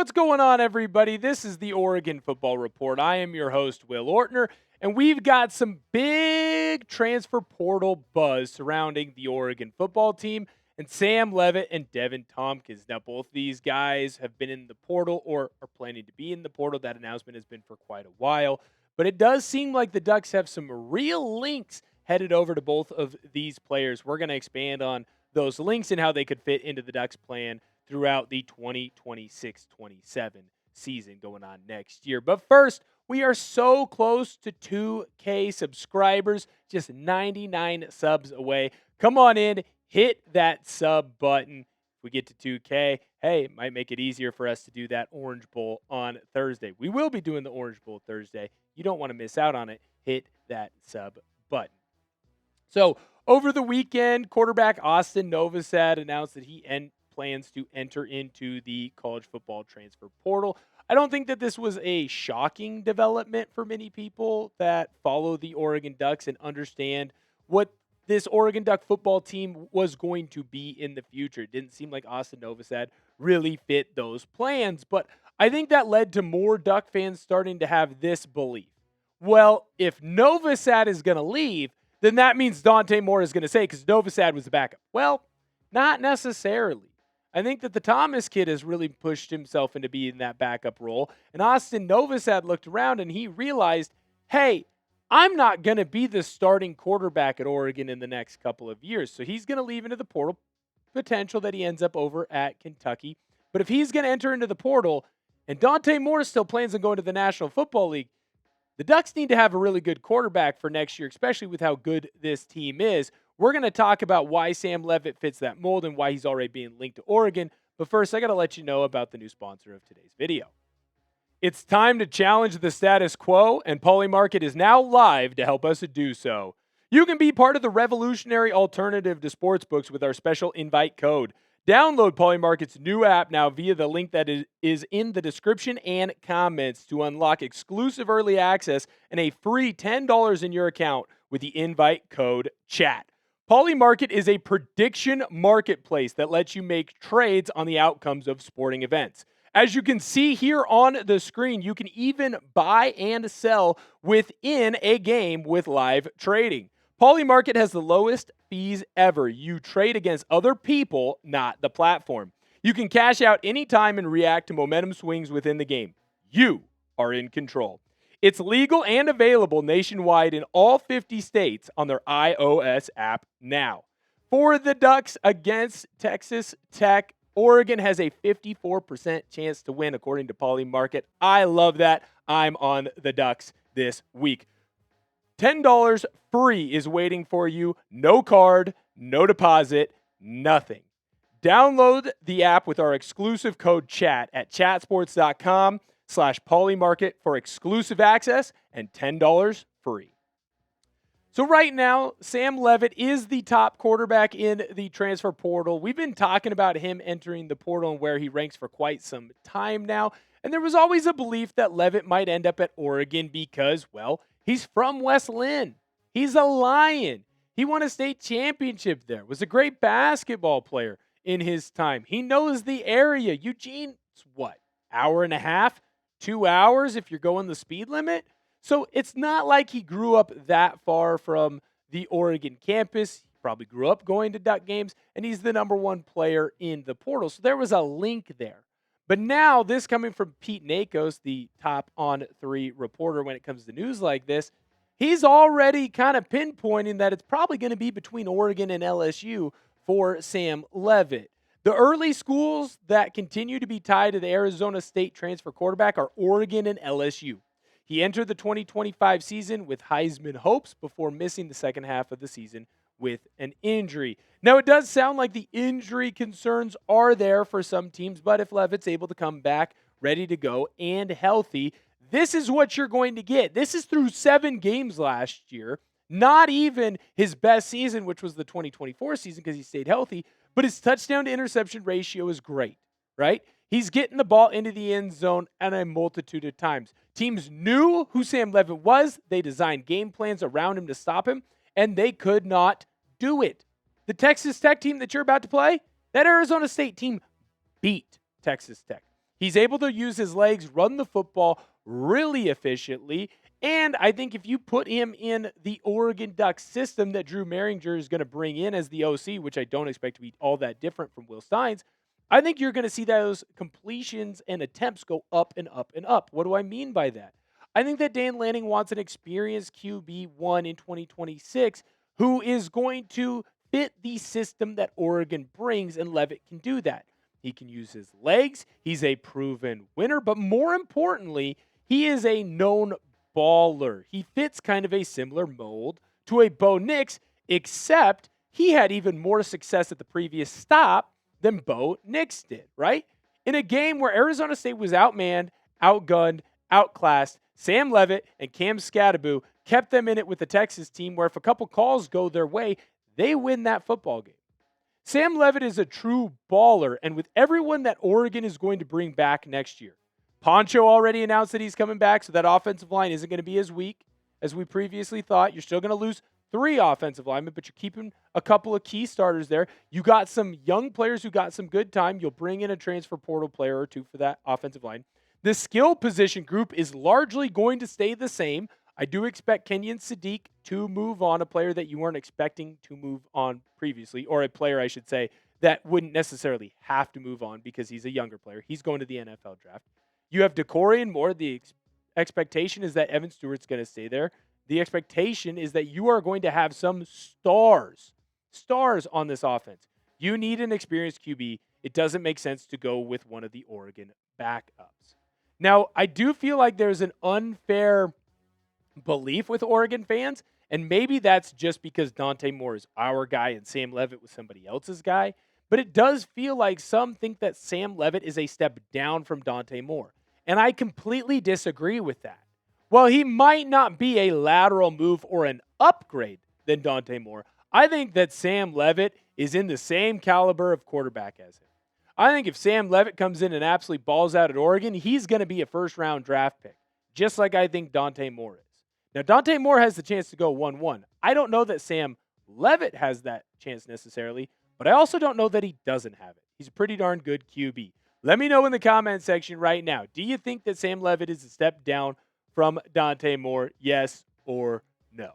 What's going on, everybody? This is the Oregon Football Report. I am your host, Will Ortner, and we've got some big transfer portal buzz surrounding the Oregon football team and Sam Leavitt and Devon Thompkins. Now, both these guys have been in the portal or are planning to be in the portal. That announcement has been for quite a while, but it does seem like the Ducks have some real links headed over to both of these players. We're going to expand on those links and how they could fit into the Ducks' plan throughout the 2026-27 season going on next year. But first, we are so close to 2K subscribers, just 99 subs away. Come on in, hit that sub button. If we get to 2K, hey, it might make it easier for us to do that Orange Bowl on Thursday. We will be doing the Orange Bowl Thursday. You don't want to miss out on it. Hit that sub button. So, over the weekend, quarterback Austin Novosad announced that he plans to enter into the college football transfer portal. I don't think that this was a shocking development for many people that follow the Oregon Ducks and understand what this Oregon Duck football team was going to be in the future. It didn't seem like Austin Novosad really fit those plans, but I think that led to more Duck fans starting to have this belief. Well, if Novosad is going to leave, then that means Dante Moore is going to say, because Novosad was the backup. Well, not necessarily. I think that the Thomas kid has really pushed himself into being that backup role. And Austin Novosad looked around and he realized, hey, I'm not going to be the starting quarterback at Oregon in the next couple of years. So he's going to leave into the portal, potential that he ends up over at Kentucky. But if he's going to enter into the portal and Dante Moore still plans on going to the National Football League, the Ducks need to have a really good quarterback for next year, especially with how good this team is. We're going to talk about why Sam Leavitt fits that mold and why he's already being linked to Oregon. But first, I got to let you know about the new sponsor of today's video. It's time to challenge the status quo, and Polymarket is now live to help us do so. You can be part of the revolutionary alternative to sportsbooks with our special invite code. Download Polymarket's new app now via the link that is in the description and comments to unlock exclusive early access and a free $10 in your account with the invite code CHAT. Polymarket is a prediction marketplace that lets you make trades on the outcomes of sporting events. As you can see here on the screen, you can even buy and sell within a game with live trading. Polymarket has the lowest fees ever. You trade against other people, not the platform. You can cash out anytime and react to momentum swings within the game. You are in control. It's legal and available nationwide in all 50 states on their iOS app now. For the Ducks against Texas Tech, Oregon has a 54% chance to win, according to Polymarket. I love that. I'm on the Ducks this week. $10 free is waiting for you. No card, no deposit, nothing. Download the app with our exclusive code CHAT at chatsports.com/Polymarket for exclusive access and $10 free. So right now, Sam Leavitt is the top quarterback in the transfer portal. We've been talking about him entering the portal and where he ranks for quite some time now. And there was always a belief that Leavitt might end up at Oregon because, well, he's from West Linn. He's a Lion. He won a state championship there. Was a great basketball player in his time. He knows the area. Eugene's what? Hour and a half? 2 hours if you're going the speed limit? So it's not like he grew up that far from the Oregon campus. He probably grew up going to Duck games, and he's the number one player in the portal. So there was a link there. But now, this coming from Pete Nakos, the top on 3 reporter when it comes to news like this, he's already kind of pinpointing that it's probably going to be between Oregon and LSU for Sam Leavitt. The early schools that continue to be tied to the Arizona State transfer quarterback are Oregon and LSU. He entered the 2025 season with Heisman hopes before missing the second half of the season with an injury. Now, it does sound like the injury concerns are there for some teams, but if Leavitt's able to come back ready to go and healthy, this is what you're going to get. This is through 7 games last year, not even his best season, which was the 2024 season because he stayed healthy, but his touchdown to interception ratio is great, right? He's getting the ball into the end zone at a multitude of times. Teams knew who Sam Leavitt was. They designed game plans around him to stop him, and they could not do it. The Texas Tech team that you're about to play, that Arizona State team beat Texas Tech. He's able to use his legs, run the football really efficiently. And I think if you put him in the Oregon Ducks system that Drew Merringer is going to bring in as the OC, which I don't expect to be all that different from Will Steins, I think you're going to see those completions and attempts go up and up and up. What do I mean by that? I think that Dan Lanning wants an experienced QB1 in 2026 who is going to fit the system that Oregon brings, and Leavitt can do that. He can use his legs. He's a proven winner, but more importantly, he is a known baller. He fits kind of a similar mold to a Bo Nix, except he had even more success at the previous stop than Bo Nix did, right? In a game where Arizona State was outmanned, outgunned, outclassed, Sam Leavitt and Cam Scatterbo kept them in it with the Texas team where if a couple calls go their way, they win that football game. Sam Leavitt is a true baller, and with everyone that Oregon is going to bring back next year, Poncho already announced that he's coming back, so that offensive line isn't going to be as weak as we previously thought. You're still going to lose 3 offensive linemen, but you're keeping a couple of key starters there. You got some young players who got some good time. You'll bring in a transfer portal player or 2 for that offensive line. The skill position group is largely going to stay the same. I do expect Kenyon Sadiq to move on, a player that you weren't expecting to move on previously, or a player, I should say, that wouldn't necessarily have to move on because he's a younger player. He's going to the NFL draft. You have Decorian Moore. The expectation is that Evan Stewart's going to stay there. The expectation is that you are going to have some stars on this offense. You need an experienced QB. It doesn't make sense to go with one of the Oregon backups. Now, I do feel like there's an unfair belief with Oregon fans, and maybe that's just because Dante Moore is our guy and Sam Leavitt was somebody else's guy, but it does feel like some think that Sam Leavitt is a step down from Dante Moore, and I completely disagree with that. While he might not be a lateral move or an upgrade than Dante Moore, I think that Sam Leavitt is in the same caliber of quarterback as him. I think if Sam Leavitt comes in and absolutely balls out at Oregon, he's going to be a first-round draft pick, just like I think Dante Moore is. Now, Dante Moore has the chance to go 1-1. I don't know that Sam Leavitt has that chance necessarily, but I also don't know that he doesn't have it. He's a pretty darn good QB. Let me know in the comment section right now. Do you think that Sam Leavitt is a step down from Dante Moore? Yes or no?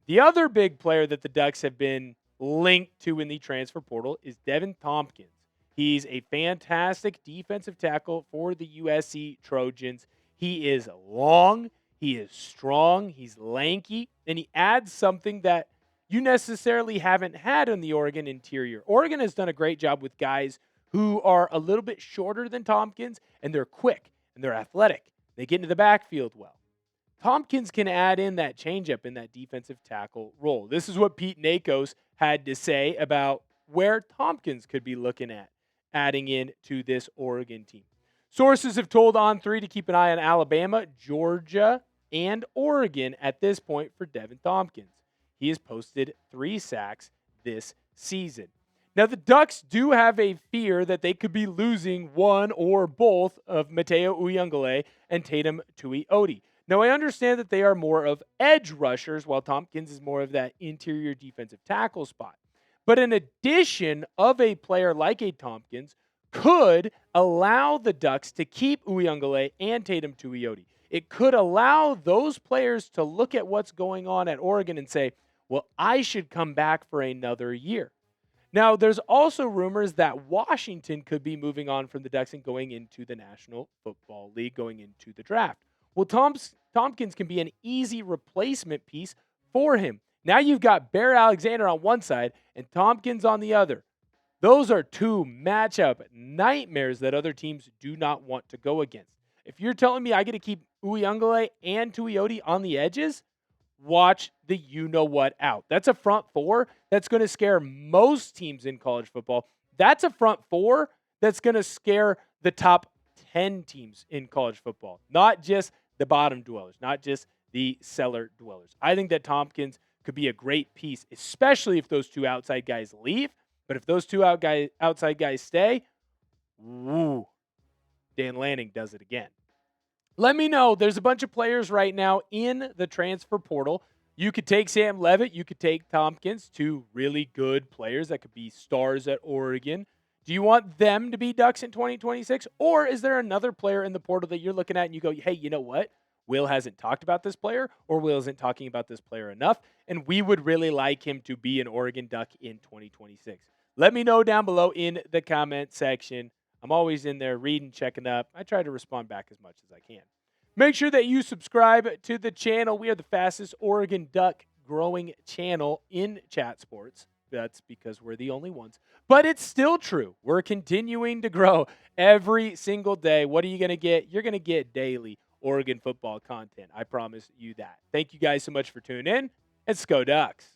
The other big player that the Ducks have been linked to in the transfer portal is Devon Thompkins. He's a fantastic defensive tackle for the USC Trojans. He is long, he is strong, he's lanky, and he adds something that you necessarily haven't had in the Oregon interior. Oregon has done a great job with guys who are a little bit shorter than Thompkins, and they're quick, and they're athletic. They get into the backfield well. Thompkins can add in that changeup in that defensive tackle role. This is what Pete Nakos had to say about where Thompkins could be looking at adding in to this Oregon team. Sources have told On3 to keep an eye on Alabama, Georgia, and Oregon at this point for Devon Thompkins. He has posted 3 sacks this season. Now, the Ducks do have a fear that they could be losing one or both of Mateo Uyunglele and Tatum Tuioti. Now, I understand that they are more of edge rushers, while Thompkins is more of that interior defensive tackle spot. But an addition of a player like a Thompkins could allow the Ducks to keep Uyunglele and Tatum Tuioti. It could allow those players to look at what's going on at Oregon and say, well, I should come back for another year. Now, there's also rumors that Washington could be moving on from the Ducks and going into the National Football League, going into the draft. Well, Thompkins can be an easy replacement piece for him. Now you've got Bear Alexander on one side and Thompkins on the other. Those are 2 matchup nightmares that other teams do not want to go against. If you're telling me I get to keep Uyunglele and Tuioti on the edges, watch the you-know-what out. That's a front 4 that's going to scare most teams in college football. That's a front 4 that's going to scare the top 10 teams in college football, not just the bottom dwellers, not just the cellar dwellers. I think that Thompkins could be a great piece, especially if those 2 outside guys leave. But if those 2 outside guys stay, woo, Dan Lanning does it again. Let me know. There's a bunch of players right now in the transfer portal. You could take Sam Leavitt. You could take Thompkins, 2 really good players that could be stars at Oregon. Do you want them to be Ducks in 2026? Or is there another player in the portal that you're looking at and you go, hey, you know what? Will hasn't talked about this player, or Will isn't talking about this player enough, and we would really like him to be an Oregon Duck in 2026. Let me know down below in the comment section. I'm always in there reading, checking up. I try to respond back as much as I can. Make sure that you subscribe to the channel. We are the fastest Oregon Duck growing channel in chat sports. That's because we're the only ones. But it's still true. We're continuing to grow every single day. What are you going to get? You're going to get daily Oregon football content. I promise you that. Thank you guys so much for tuning in. Let's go Ducks.